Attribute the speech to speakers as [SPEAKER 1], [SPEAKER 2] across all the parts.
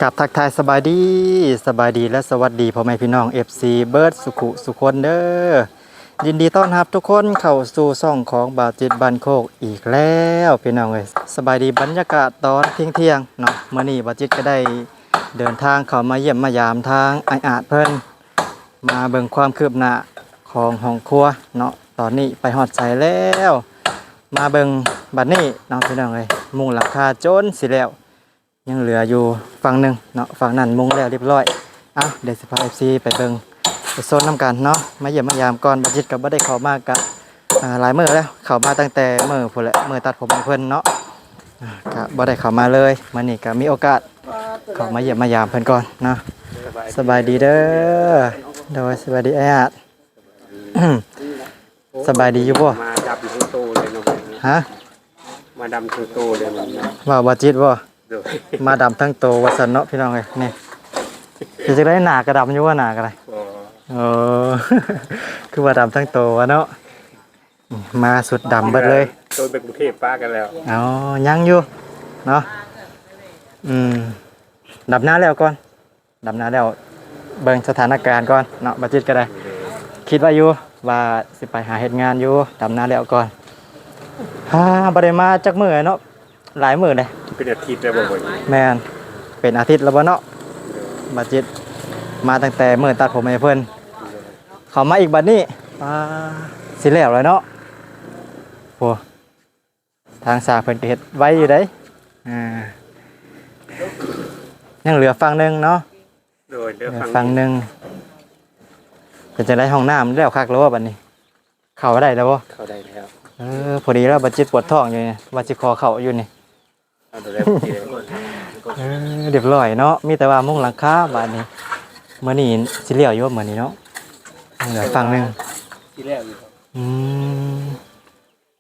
[SPEAKER 1] กับทักทายสบายดีและสวัสดีพ่อแม่พี่น้อง FC เบิร์ดสุขุสุคนเด้อยินดีต้อนรับทุกคนเข้าสู่ช่องของบาจิตบันโคกอีกแล้วพี่น้องเอ้ยสบายดีบรรยากาศตอนเที่ยงเนาะมื้อนี้บาจิตก็ได้เดินทางเข้ามาเยี่ยมมายามทางไออาจเพิ่นมาเบิ่งความคืบหน้าของห้องครัวเนาะตอนนี้ไปฮอดใจแล้วมาเบิ่งบัดนี้เนาะพี่น้องเอ้ยมุงหลังคาจนสิแล้ว ยังเหลืออยู่ฝั่งหนึ่งเนาะฝั่งนั้นมุงแล้วเรียบร้อยเดี๋ยวสิพา FC ไปเบิ่งไปโซนน้ำกันเนาะมาเยี่ยมมายามก่อนบัดจิตกับบ่ได้เข้ามากะหลายมื้อแล้วเข้ามาตั้งแต่มื้อพุ่นแหละมื้อตัดผมของเพิ่นเนาะก็บ่ได้เข้ามาเลยมื้อนี้ก็มีโอกาสเข้ามาเยี่ยมมายามเพิ่นก่อนเนาะสบายดีเด้อโดยสบายดีไอ้อาด สบายดีอยู่บ่
[SPEAKER 2] มาดำทั้งโตเลยเนาะ
[SPEAKER 1] ฮะ
[SPEAKER 2] มาดำทั้งโตเลยมันนะ
[SPEAKER 1] ว่าบัดจิตบ่
[SPEAKER 2] โดย
[SPEAKER 1] มาดำทั้งโตว่าซั่นเนาะพี่น้องเอ้ยนี่สิจังได๋หน้ากระดำอยู่ว่าหน้าก็ได้ โอ้ คือว่าดำทั้งตัวเนาะมาสุดดำเบิดเลย
[SPEAKER 2] โดนเป็นกรุงเทพป้ากันแล้ว
[SPEAKER 1] เอายังอยู่เนาะดับหน้าแล้วก่อนดับหน้าแล้วเบิ่งสถานการณ์ก่อนเนาะบัดจิตก็ได้คิดว่าอยู่ว่าสิไปหาเฮ็ดงานอยู่ดับหน้าแล้วก่อนบ่ได้มาจักมื้อเนาะหลายมื้อเลย
[SPEAKER 2] เป็นอาทิตย์แล้วบ่บ่
[SPEAKER 1] แม่นเป็นอาทิตย์แล้วบ่เนาะบัดจิตมาตั้งแต่มื้อตัดผมให้เพิ่นเข้ามาอีกบัดนี้สิแล้วเลยเนาะโอ้ทางสร้างเพิ่นก็เฮ็ดไว้อยู่เด้ยังเหลือฝั่งหนึงเนาะ
[SPEAKER 2] โดยเดี๋ยว
[SPEAKER 1] ฝั่งหนึงเป็นจังได๋ห้องน้ำแล้วคักแล้วบ่บัดนี้เข้าได้แล้วบ่
[SPEAKER 2] เข้าได้แล้ว
[SPEAKER 1] พอดีแล้วบัดจิตปวดท้องอยู่นี่ว่าสิขอเข้าอยู่นี่
[SPEAKER 2] เอาตัวแรก
[SPEAKER 1] เรียบร้อยเนาะมีแต่ว่ามุงหลังคาบัดนี้มื้อนี้สิเลี้ยวอยู่มื้อนี้เนาะเหลือฝั่งหนึง
[SPEAKER 2] ที่แล้วอยู่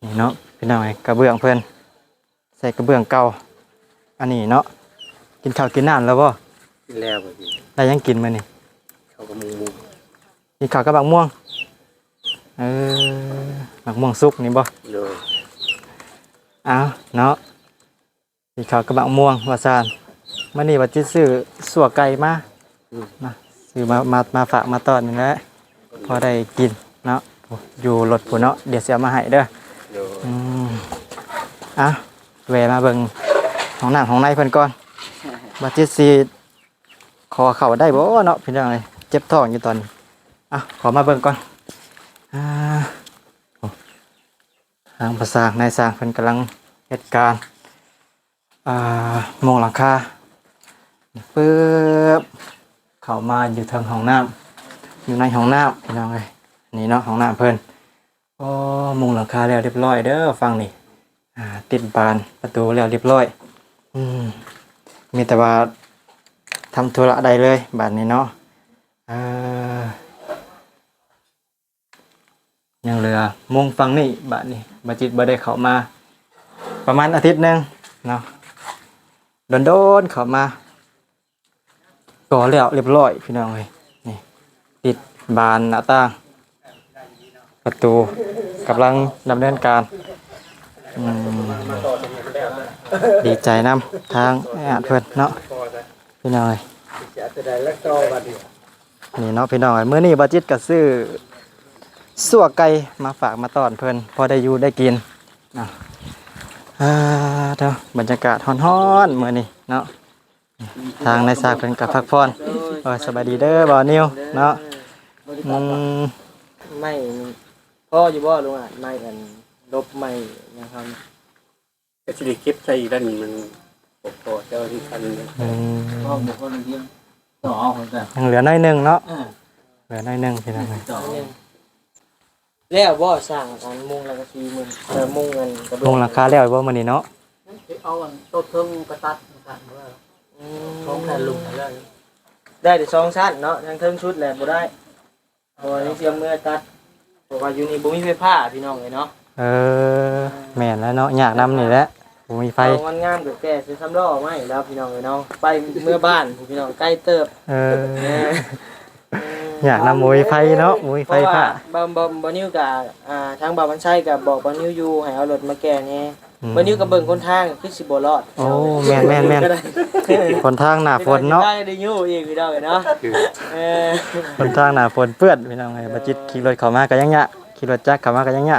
[SPEAKER 1] นี่เนาะพี่น้องไอ้กระเบื้องเพิ่นใส่กระเบื้องเก่าอันนี้เนาะกินข้าวกินน้ำแล้วบ่
[SPEAKER 2] ที่แล้วบ่พี่
[SPEAKER 1] ได้ยังกินมื้อนี้
[SPEAKER 2] เขาก็มุง
[SPEAKER 1] กินข้าวกับบักม่วงบักม่วงสุกนี่บ่
[SPEAKER 2] โดย
[SPEAKER 1] เนาะกินข้าวกับบักม่วงว่าซ่านมื้อนี้ว่าสิซื้อสัวไก่มาซื้อมาฝากมาต้อนนี่แหละพอได้กินเนาะอยู่รถพุ่นเนาะเดี๋ยวสิเอามาให้เด้อแวะมาเบิ่งห้องน้ำห้องในเพิ่นก่อนว่าจิตสิขอเข้าได้บ่เนาะพี่น้องเอ้ยเจ็บท้องอยู่ตอนนี้ขอมาเบิ่งก่อนทางภาษานายสร้างเพิ่นกำลังเฮ็ดการมุงหลังคาปึ๊บเข้ามาอยู่ทางห้องน้ำอยู่ในห้องน้ำพี่น้องเอ้ยนี่เนาะห้องน้ำเพิ่นมุงหลังคาแล้วเรียบร้อยเด้อฟังนี่ติดบานประตูแล้วเรียบร้อยมีแต่ว่าทำธุระใดเลยบานนี้เนาะยังเหลือมุงฟังนี่บานนี้บาจิตบ่ได้เข้ามาประมาณอาทิตย์นึงเนาะโดนเข้ามาก่อแล้วเรียบร้อยพี่น้องเอ้ยนี่ติดบานหน้าต่างประตูกำลังดำเนินการดีใจนำทางเพื่อนเนาะพี่น้อยนี่เนาะพี่น้อยเมื่อนี้บาจิตก็ซื้อสัวไก่มาฝากมาต้อนเพื่อนพอได้อยู่ได้กินเนาะเด้อบรรยากาศฮ้อนๆเมื่อนี้เนาะทางนายสากเพิ่นกับพักผ่อนสบายดีเด้อบ่าวนิวเนาะ
[SPEAKER 3] ไม่พ่ออยู่บ่ลุงอ่ะไม่กันลบไม่นะครับ
[SPEAKER 2] ก็สิได้เก็บใส่ด้านนี้มันพอเจ้าที่คัน
[SPEAKER 3] พ่อบอกว่าเรื่องต่อเอาแต่
[SPEAKER 1] ยังเหลือน้อยนึงเนาะเหลือน้อยนึงพี่น้อง
[SPEAKER 3] แล้วบ่สร้างกันมุงแล้วก็40,000มุงเงินกระ
[SPEAKER 1] มุงราคาแล้วบ่มื้อนี้เนาะ
[SPEAKER 3] เอาอันต้นเทิงกระตัดกันว่าของแทนลุงแล้วได้แต่2ชั้นเนาะทางเทิงชุดแหละบ่ได้เพราะนี่เสียงเมื่อตัดเพราะว่าอยู่นี่บ่มีไฟฟ้าพี่น้องเลยเนาะ
[SPEAKER 1] แม่นแล้วเนาะยากนำนี่แหละบ่มีไฟ
[SPEAKER 3] มันงามเกิดแก่ซื้อ3ล้อมาให้แล้วพี่น้องเลยเนาะไปเมื่อบ้านพี่น้องใกล้เติบ
[SPEAKER 1] อยากนำมวยไฟเนาะมวยไฟผ้า
[SPEAKER 3] บ่นิ้วกับทางบ่าวมันใช้กับบอกบ่นิ้วอยู่ให้เอารถมาแก้แน่บ่นิ้วกับเบิ่งคนทางคือสิบ่รอด
[SPEAKER 1] โอ้แม่นคนทางหน้าฝนเนาะ
[SPEAKER 3] ได้อยู่อีกพี่น้องเนาะอ
[SPEAKER 1] คนทางหน้าฝนเปื้อนพี่น้องเอ้ยบ่จิตขี่รถเข้ามาก็ยังยะขี่รถจักรเข้ามาก็ยังยะ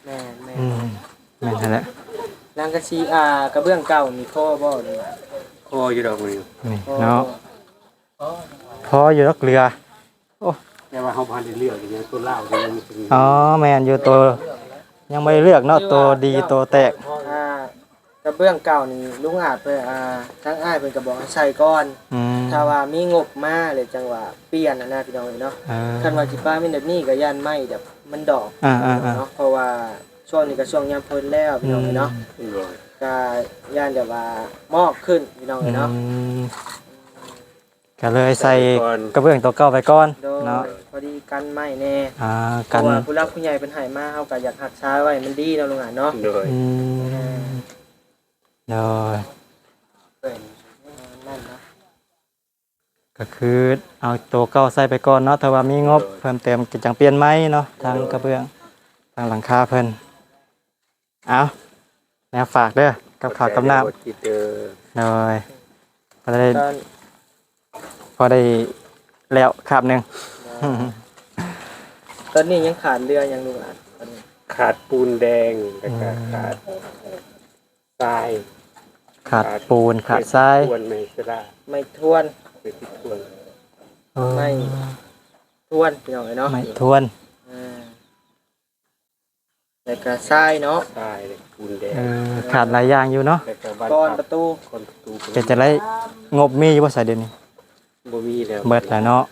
[SPEAKER 3] แม่น
[SPEAKER 1] อืมแม่นนั่นแหละ
[SPEAKER 3] นางกะซีกระเบื้องเก่ามีข้อบ่นี่
[SPEAKER 2] คออยู่ดอกมือ
[SPEAKER 1] นี่เนาะพออยู่ดอกเรือ
[SPEAKER 2] แต่ว่าเฮาพันได้เลือกอย่างตัวเล่าที่มันเป็น
[SPEAKER 1] อ๋อแม่นอยู่ตัวยังไม่ได้เลือกเนาะตัวดีตัวแตก
[SPEAKER 3] กระเบื้องเก่านี่ลุงอาจไปทั้งอ้ายเพิ่นก็บอกให้ใส่ก่อน
[SPEAKER 1] อืม
[SPEAKER 3] ถ้าว่ามีงบมาเลยจังหวะเปลี่ยนนะพี่น้องเนาะ
[SPEAKER 1] เออ
[SPEAKER 3] คันว่าสิป้ามีแบบนี้ก็ย่านไหม้แบบมันดอก
[SPEAKER 1] อ่า
[SPEAKER 3] เนาะเพราะว่าช่วงนี้ก็ช่วงยามพ้นแล้วพี่น้องเนาะ
[SPEAKER 2] โดย
[SPEAKER 3] ก็ย่านแบบว่ามอกขึ้นพี่น้องเนาะ
[SPEAKER 1] ก็เลยใส่กระเบื้องตัวเก่าไปก่อน
[SPEAKER 3] โดย
[SPEAKER 1] เนาะ
[SPEAKER 3] พอดีกันไหม้แน่
[SPEAKER 1] กั
[SPEAKER 3] เพ
[SPEAKER 1] น
[SPEAKER 3] ราะว่าผู้รักผู้ใหญ่เป็นให้มาเฮาก็อยากรักษาไว้มันดีเนาะลุงอ่ะเนาะ
[SPEAKER 2] โดย
[SPEAKER 1] อืมโดย
[SPEAKER 3] นั่นเนาะ
[SPEAKER 1] ก็คือเอาตัวเก่าใส่ไปก่อนเนาะถ้าว่ามีงบเพิ่มเติมก็จังเปลี่ยนไหมเนาะทางกระเบื้องทางหลังคาเพิ่นเอาแนวฝากเด้อกับข้าวกับน้
[SPEAKER 2] ที่เจอ
[SPEAKER 1] ำโดยก็ได้
[SPEAKER 3] ตอน
[SPEAKER 1] พอได้แล้วคาบหนึง
[SPEAKER 3] ตอนนี้ยังขาดเรือยังลุงอ่ะตอนนี้
[SPEAKER 2] ขาดปูนแดงแล้วก็ขาดทราย
[SPEAKER 1] ขาดปูนขาดทราย
[SPEAKER 2] ทวนไม่สลา
[SPEAKER 3] ไม่ทวน
[SPEAKER 2] เป็นที่ทวน
[SPEAKER 3] ไม่ทวนพี่น้องเนาะ
[SPEAKER 1] ไม่ทวน
[SPEAKER 3] แล้วก็ทรายเนาะ
[SPEAKER 2] ทรายปูนแดง
[SPEAKER 1] ขาดหลายอย่างอยู่เนาะ
[SPEAKER 2] แล้วก็บ้าน
[SPEAKER 3] ก้อนประตู
[SPEAKER 2] ก้อนประตู
[SPEAKER 1] เป็นจะได้งบมีอยู่บ่ใส่เดี๋ยวนี้
[SPEAKER 2] บ่มีแล้ว
[SPEAKER 1] เบิดแล้วเนาะ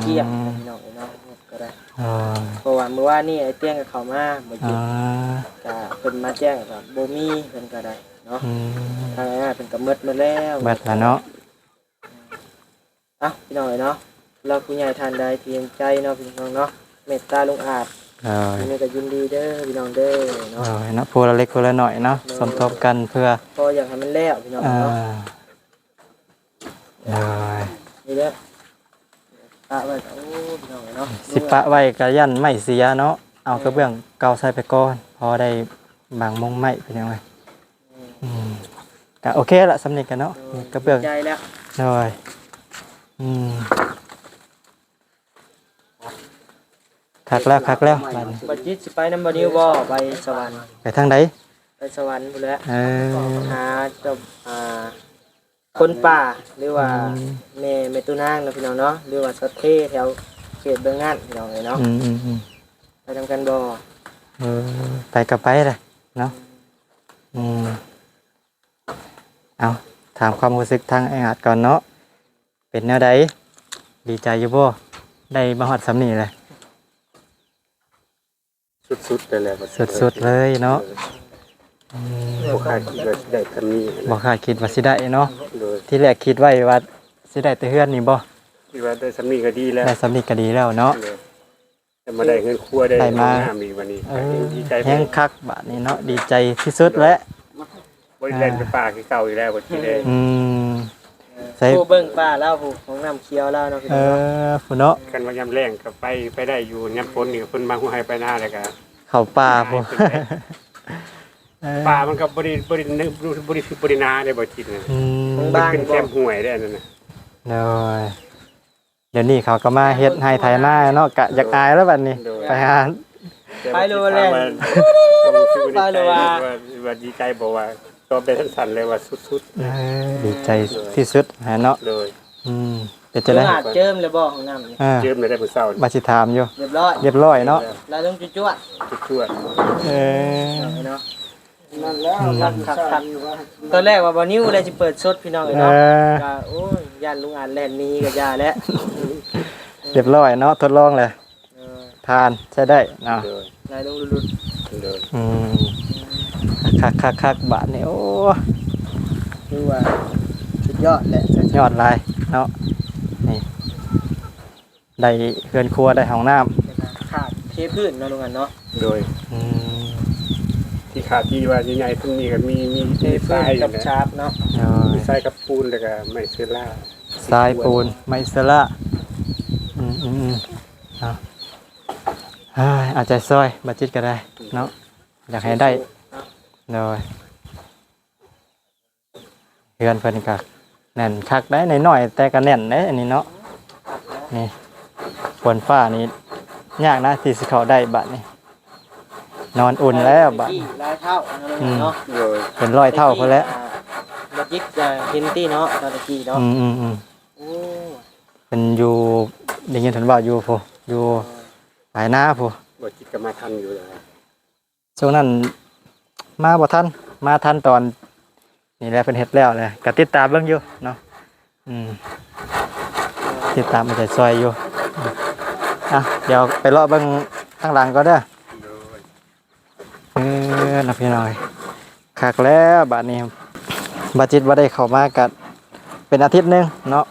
[SPEAKER 3] เกี่ยงพี่น้องเนาะก็ได้
[SPEAKER 1] อ่า
[SPEAKER 3] เพราะว่าเมื่อวานนี่ไอ้เตี้ยงกับเขามาเมื่อ
[SPEAKER 1] อ่
[SPEAKER 3] กี้
[SPEAKER 1] า
[SPEAKER 3] ก็เพิ่นมาแจ้งว่าบ่มีเพิ่นก็ได้เนาะ
[SPEAKER 1] อืม
[SPEAKER 3] ทางอ้ายเพิ่นก็หมดมาแล้ว
[SPEAKER 1] เบิดแล้วเนาะ
[SPEAKER 3] พี่น้องเนาะเราผู้ใหญ่ทานใดเพียงใจเนาะพี่น้องเนาะเมตตาลุงอาจ
[SPEAKER 1] เออ
[SPEAKER 3] นี่ก็ยินดีเด้อพี่น้องเด้อ
[SPEAKER 1] เอ
[SPEAKER 3] เนาะ
[SPEAKER 1] อนะพูดละเล็กพูดละหน่อยเนาะสมทบกันเพื่อ
[SPEAKER 3] พออยากให้มันแล้วพี่น้อง
[SPEAKER 1] อ่า
[SPEAKER 3] เนาะ
[SPEAKER 1] เออ
[SPEAKER 3] นี่เด้อปะไว้โอ้พี่น้องเนาะ
[SPEAKER 1] สิปะไว้ก็ยันไม่เสียเนาะเอากระเบื้องเก่าใส่ไปก่อนพอได้บางมงไม้เป็นยังไงก็โอเคละสำเร็จกันเนาะกระเบื้อง
[SPEAKER 3] ใจแล้ว
[SPEAKER 1] หน่อยคักแล้วบัดนี้
[SPEAKER 3] บัดจิตสิไปนำบ่นิวบ่ไปสวรรค์
[SPEAKER 1] ไปทางใด
[SPEAKER 3] ไปสวรรค์พุ่นแหล้ว
[SPEAKER 1] เออ
[SPEAKER 3] หาเจ้าคนป่าหรือว่าแม่ตุนางเนาะพี่น้องเนาะหรือว่าสัตว์เทแถวเขตเบืองงานพี่น้องเนาะ ไปทำกันบ่
[SPEAKER 1] เออไปกับไปเลยเนาะเอาถามความรู้สึกทางไอ้อาจก่อนเนาะเป็นแนวใดดีใจอยู่บ่ได้มาฮอดสำนีเลย
[SPEAKER 2] สุดๆเลยแหละ
[SPEAKER 1] สุดๆเลยเนาะ
[SPEAKER 2] บ่คาดคิดว่าสิได้คำนี้
[SPEAKER 1] บ่คาดคิดว่าสิได้เนาะ
[SPEAKER 2] โดย
[SPEAKER 1] ที่แรกคิดไว้ว่าสิได้แต่เฮือนนี่บ่
[SPEAKER 2] คิดว่าได้สำนี้ก็ดีแล้ว
[SPEAKER 1] ได้สำนีก็ดีแล้วเนาะ
[SPEAKER 2] จะมาได้เงินครัวได้
[SPEAKER 1] ได้มา
[SPEAKER 2] น้ำอีกวันนี้
[SPEAKER 1] เออ
[SPEAKER 2] ดีใจ
[SPEAKER 1] แห้งคักบาดนี้เนาะดีใจที่สุดแล้ว
[SPEAKER 2] บ่ได้เล่นไปป่าคือเก่าอีกแล้วบ่ที่ได้
[SPEAKER 1] ใส่
[SPEAKER 3] ผู้เบิ่งป้าแล้วผู้ของน้ำเคี้ยวแล้วเนาะพี่
[SPEAKER 1] เอ
[SPEAKER 3] น้อง
[SPEAKER 1] อพุ่นเนาะ
[SPEAKER 2] กันว่ายามแรงก็ไปได้อยู่ยามฝนนี่ก็เพิ่นมาหัวให้ไปหน้าแล้วก็
[SPEAKER 1] เข้าป่าพุ่น
[SPEAKER 2] ป่ามันก็บ่ได้นาได้บ่จิตนะ
[SPEAKER 3] ของ
[SPEAKER 2] มัน
[SPEAKER 3] บ้าน
[SPEAKER 2] เป็น
[SPEAKER 3] บ่
[SPEAKER 2] แคมห้วยได้นั่นน่ะ
[SPEAKER 1] เดี๋ยวนี้เขาก็มาเฮ็ดให้ไทยหน้าเนาะกะอยากอายแล้วบัดนี้ไปหา
[SPEAKER 3] ไปเลยแหละ
[SPEAKER 2] ไปเลยว่าดีใจบอกว่าตอบได้สั้นๆเลยว่าสุด
[SPEAKER 1] ดีใจที่สุดฮะเนาะ
[SPEAKER 2] ๆเลย
[SPEAKER 1] เป็นจะได้
[SPEAKER 3] อาจเจิมเลยบ่ของน้ำนี่
[SPEAKER 2] เจิมเลยได้มื้อเช้านี่
[SPEAKER 1] มาสิถามอยู่
[SPEAKER 3] เรียบร้อย
[SPEAKER 1] เรียบร้อยเนาะ
[SPEAKER 3] แล้วต้องจุ๊ด
[SPEAKER 2] ชั่ว
[SPEAKER 1] เออ
[SPEAKER 3] ๆเนาะนั่นแล้วคักตอนแรกว่าบ่นิ้วเลยสิเปิดสดพี่น้อง
[SPEAKER 1] เอ
[SPEAKER 3] เนาะ
[SPEAKER 1] อ
[SPEAKER 3] ก็โอ้ยย่านลุงอ่านแล่นหนี้ก็ย่าแล้ว
[SPEAKER 1] เรียบร้อยเนาะทดลองเลยทานใช้ได้เนาะ
[SPEAKER 2] เลย
[SPEAKER 3] นายลุงรุด
[SPEAKER 2] เลย
[SPEAKER 1] คักบาทนี่โอ้
[SPEAKER 3] คือว่าสุดยอดแหละ
[SPEAKER 1] ยอดลายเนาะนี่ได้เฮือนครัวได้ห้องน้
[SPEAKER 3] ขาดเทพื้นเนาะลุงอ่านเนาะ
[SPEAKER 2] โดย
[SPEAKER 1] ำ
[SPEAKER 2] ที่ขาดที่ว่าใหญ่ๆตรงนี้ก็มี
[SPEAKER 3] เท
[SPEAKER 2] ท
[SPEAKER 3] พื้
[SPEAKER 2] รานย
[SPEAKER 3] กับชาร์ปเนาะ
[SPEAKER 2] มีทรายกับปูนแล้วก็ไม้เซล่า
[SPEAKER 1] ทรายปูนไมเซล่า อาจจะซอยบัจิตก็ได้เนาะอยากให้ได้เลยเฮือนเพิ่นก็แน่นคักได้หน่อยๆแต่ก็แน่นได้อันนี้เนาะนี่ฝนฟ้านี่ยากนะที่สิเข้าได้บัดนี้นอนอุ่นแล้วบัด
[SPEAKER 3] หลายเท่าเนาะ
[SPEAKER 2] โดย
[SPEAKER 1] เป็นร้อยเท่าพอแล้ว
[SPEAKER 3] บัดจิกจะเห็นตี้เนาะตะกี้เนาะโอ้
[SPEAKER 1] เป็นอยู่ได้ยินเพิ่นว่าอยู่พูอยู่ปลายนาพู
[SPEAKER 2] บ่จิตก็มาทันอยู่เลย
[SPEAKER 1] ช่วงนั้นมาบ่ทันมาทันตอนนี่แหละเป็นเฮ็ดแล้วเลยก็ติดตามเบิ่งอยู่เนาะติดตามมันจะซอยอยู่เดี๋ยวไปเลาะเบิ่งข้างหลังก็เด้อ
[SPEAKER 2] โดย
[SPEAKER 1] นะพี่น้อยคักแล้วบัดนี้บัดจิตบ่ได้เข้ามากัเป็นอาทิตย์หนึงเนาะ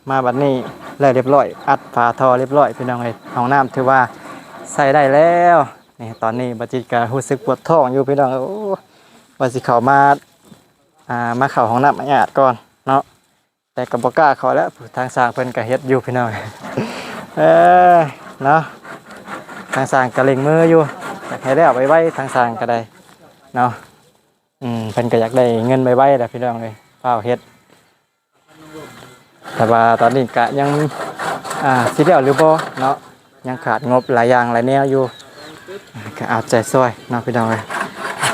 [SPEAKER 1] มาบัดนี้แล้วเรียบร้อยอัดฝาท่อเรียบร้อยพี่น้องเอ้ยห้องน้ำถือว่าใส่ได้แล้วนี่ตอนนี้บัดจิตก็รู้สึกปวดท้องอยู่พี่น้องโอ้ว่าสิเข้ามามาเข้าห้องน้ำอาดก่อนเนาะแต่ก็บ่กล้าเข้าแล้วทางสร้างเพิ่นก็เฮ็ดอยู่พี่น้องเนาะทางสร้างก็เล็งมืออยู่อยากให้แล้วไว้ทางสร้างก็ได้เนาะเพิ่นก็อยากได้เงินไว้แหละพี่น้องเลยเฝ้าเฮ็ดแต่ว่าตอนนี้ก็ยังสิแล้วหรือบ่เนาะยังขาดงบหลายอย่างหลายแนวอยู่ก็เอาใจซอยเนาะพี่น้องเลย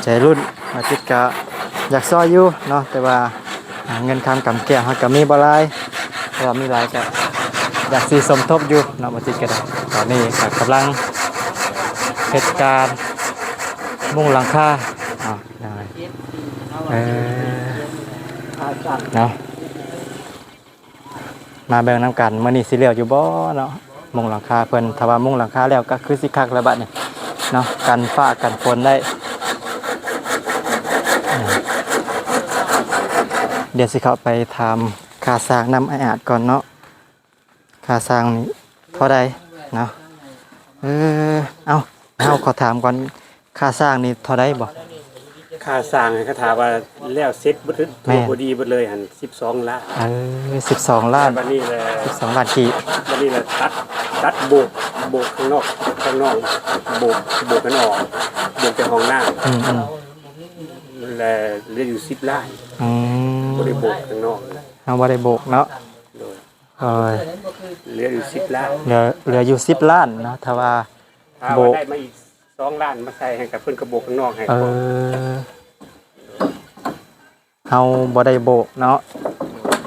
[SPEAKER 1] ใจรุ่นมาติดก็อยากซอยอยู่เนาะแต่ว่าเงินคำกำแก้วเขาก็มีบ่หลายเพราะว่ามีหลายก็อยากสิสมทบอยู่เนาะมาติดก็ได้ตอนนี้ก็กำลังเหตุการณ์มุงหลังคาเนาะมาเบิ่งน้ำกันมื้อนี้สิเลี้ยวอยู่บ่เนาะมุงหลังคาเพิ่นถ้าว่ามุงหลังคาแล้วก็คือสิคักแล้วบัดนี้เนาะกันฟ้ากันฝนได้เดี๋ยวสิเข้าไปทำค่าสร้างน้ำอาดก่อนเนาะค่าสร้างนี้เท่าใดเนาะเอาขอถามก่อนค่าสร้างนี่เท่าใดบ่
[SPEAKER 2] ค่าสร้างให้เขาถามว่าแล้วเสร็จบ่ถึงบ่ดีบ่เลยหั่น12 ล้าน
[SPEAKER 1] 12 ล้าน
[SPEAKER 2] บัดนี้แหละ
[SPEAKER 1] 12 ล้านกี่
[SPEAKER 2] บัดนี้แหละตัดโบกข้างนอกโบกกันออกโบกแต่ห้องน้ำและเหลืออยู่10 ล้านบ่ได้โบกข้างนอก
[SPEAKER 1] เอาบ่ได้โบกเนาะ
[SPEAKER 2] โดย
[SPEAKER 1] เหลือ
[SPEAKER 2] อยู่10 ล้าน
[SPEAKER 1] เหลืออยู่10 ล้านเนาะถ้าว่า
[SPEAKER 2] โบกได้มาอีก2 ล้านมาใส่ให้กับเพิ่นก็โบกข้างนอกให้
[SPEAKER 1] เฮาบ่ได้โบกเนาะ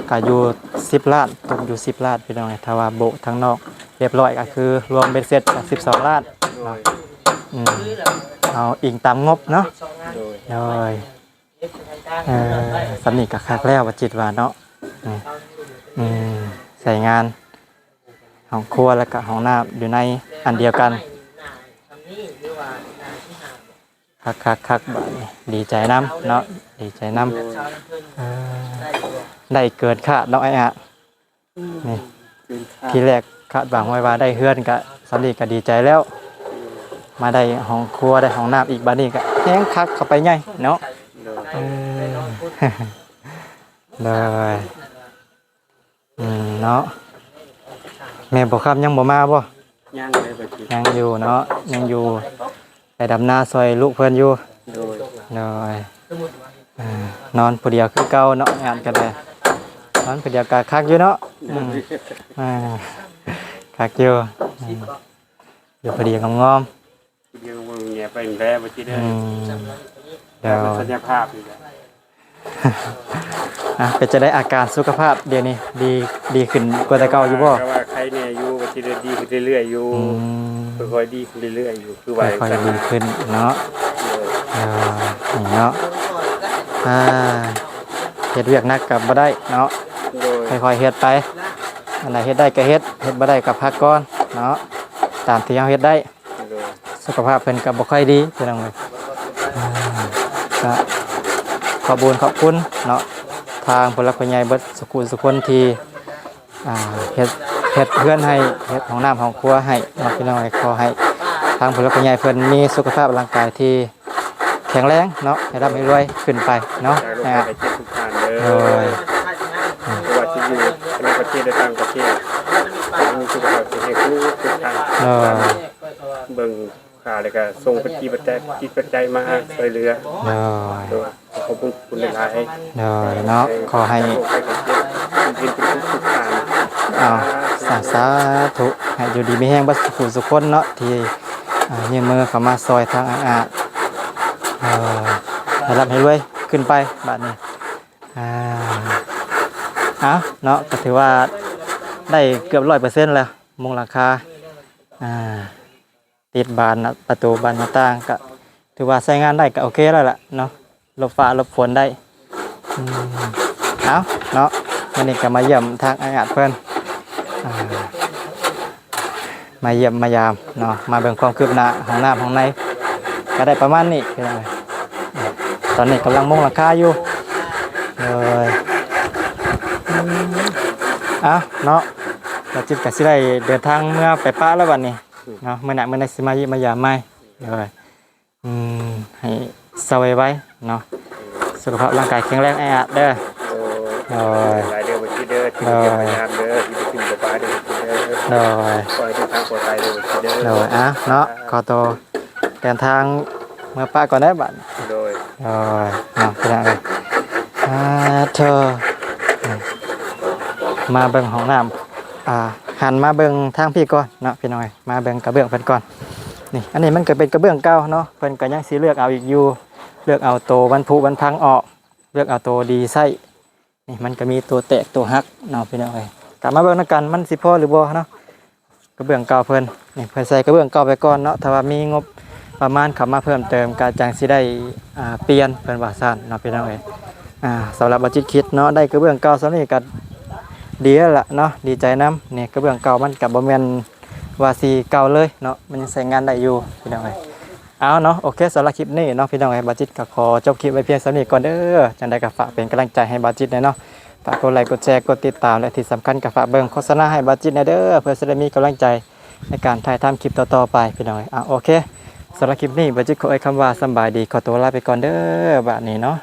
[SPEAKER 1] ก็อยู่10 ล้านตกอยู่10 ล้านพี่น้องถ้าว่าโบกทั้งนอกเรียบร้อยก็คือรวมเป็นเสร็จก็12 ล้านเนาะเอาอิงตามงบเนาะโดยสำนีก็คักแล้วว่าจิตว่าเนาะใส่งานห้องครัวแล้วก็ห้องน้ำอยู่ในอันเดียวกันคักบัดนี้ดีใจน้ำเนาะดีใจน้ำได้เกินคาดเนาะไอ้อะนี่ทีแรกคาดหวังไว้ว่าได้เฮือนก็สำนีก็ดีใจแล้วมาได้ห้องครัวได้ห้องน้ำอีกบัดนี้ก็แห้งคักเข้าไปใหญ่เนาะเลยเนาะแม่บอกครับยังบ่มาบ่
[SPEAKER 2] ยังเลยบัดนี้
[SPEAKER 1] ยังอยู่เนาะยังอยู่ไปดำนาซอยลูกเพิ่นอยู่
[SPEAKER 2] โดย
[SPEAKER 1] นอนผู้เดียวคือเก่าเนาะงานกันเลยนอนผู้เดียวก็คักอยู่เนาะคักอยู่อยู่ผู้เดียวงอม
[SPEAKER 2] ๆยังบ่แง่ไปแล้วบัดนี้เด้อสัญญาภาพนี่แหละ
[SPEAKER 1] เป็นจะได้อาการสุขภาพเดี๋ยวนี้ดีขึ้นกว่าแต่เก่าอยู่บ่
[SPEAKER 2] ก็ว่าใครเนี่ยอยู่บัดนี้ดีขึ้นเรื่อยๆอยู่ค่อยๆดีขึ้นเรื่อยๆอยู่คือว่า
[SPEAKER 1] ค่อยๆดีขึ้นเนาะนี่เนาะเฮ็ดเวียกหนักก็บ่ได้เนาะค่อยๆเฮ็ดไปอันไหนเฮ็ดได้ก็เฮ็ดบ่ได้ก็พักก่อนเนาะตามที่เฮาเฮ็ดได้สุขภาพเพิ่นก็บ่ค่อยดีพี่น้องเอ้ยก็ขอบคุณเนาะทางผู้หลักผู้ใหญ่เบิดสุคนที่เฮ็ดเพื่อนให้เฮ็ดห้องน้ำห้องครัวให้เนาะพี่น้องขอให้ทางผู้หลักผู้ใหญ่เพิ่นมีสุขภาพร่างกายที่แข็งแรงเนาะให้ร่ำให้รวยขึ้นไปเนาะ
[SPEAKER 2] โดยว่าที่อยู่ในประเทศและต่างประเทศมีสุขภาพที่แข็งแรงทุกทาง เบิ่งข่าวแล้วก็ส่งปัจจัยมาช่วยเหลือ
[SPEAKER 1] โดย
[SPEAKER 2] ขอบคุณหลาย
[SPEAKER 1] โดยเนาะขอให้
[SPEAKER 2] เป็นทุกทาง
[SPEAKER 1] สาธุให้อยู่ดีมีแห้งบัดสุขคนเนาะที่ยืมมือเข้ามาซอยทางอาให้รับให้รวยขึ้นไปบัดนี้เนาะก็ถือว่าได้เกือบ100%แล้วมุงราคาติดบานประตูบานหน้าต่างก็ถือว่าใช้งานได้ก็โอเคแล้วล่ะเนาะหลบฟ้าหลบฝนได้เนาะวันนี้ก็มาเยี่ยมทางอาเพิ่นมาเยี่ยมมายามเนาะมาเบิ่งความคืบหน้าห้องน้ำห้องในก็ได้ประมาณนี้ตอนนี้กำลังมุงราคาอยู่เลยเนาะเราจิตกับสิได้เดินทางเมื่อไปป้าแล้ววันนี้เนาะเมื่อไหร่สิมายามไม่เลยให้สบายไว้เนาะสุขภาพร่างกายแข็งแรงเด้อ
[SPEAKER 2] หลายเดือนไปที่เด้อที่พยายามเด้อที่ไปถึงกับป้าเด้อเด้อปล่อยทุกทางปลอดภัยเด้อเด้อ
[SPEAKER 1] เนาะขอตัวเดินทางเมื่อป้าก่อนได้บัด
[SPEAKER 2] โดย
[SPEAKER 1] เนาะเป็นยังไงเธอมาเบิ่งห้องน้ำหันมาเบิ่งทางพี่ก่อนเนาะพี่น้อยมาเบิ่งกระเบื้องเพิ่นก่อนนี่อันนี้มันก็เป็นกระเบื้องเก่าเนาะเพิ่นก็ยังสิเลือกเอาอีกอยู่เลือกเอาโตบรรพุบรรพังออกเลือกเอาโตดีไส้นี่มันก็มีตัวแตกตัวหักเนาะพี่น้อยกลับมาเบิ่งนำกันมันสิพอหรือบ่เนาะกระเบื้องเก่าเพิ่นนี่เพิ่นใส่กระเบื้องเก่าไปก่อนเนาะถ้าว่ามีงบประมาณเข้ามาเพิ่มเติมก็จังสิได้เปลี่ยนเพิ่นว่าซั่นเนาะพี่น้อยสำหรับบัดจิตคิดเนาะได้กระเบื้องเก่าซะนี่ก็ดีแล้วล่ะเนาะดีใจน้ำเนี่ยกระเบื้องเก่ามันกับบ่แม่นว่าสีเก่าเลยเนาะมันยังใช้งานได้อยู่พี่น้องเนาะโอเคสำหรับคลิปนี้เนาะพี่น้องบาจิตก็ขอจบคลิปไว้เพียงเท่านี้ก่อนเด้อจังได้ก็ฝากเป็นกำลังใจให้บาจิตเนาะฝากกดไลค์กดแชร์กดติดตามและที่สำคัญก็ฝากเบิ่งโฆษณาให้บาจิตเด้อเพื่อจะได้มีกำลังใจในการถ่ายทำคลิปต่อๆไปพี่น้องโอเคสำหรับคลิปนี้บาจิตขอคำว่าสบายดีขอตัวลาไปก่อนเด้อบัดนี้เนาะ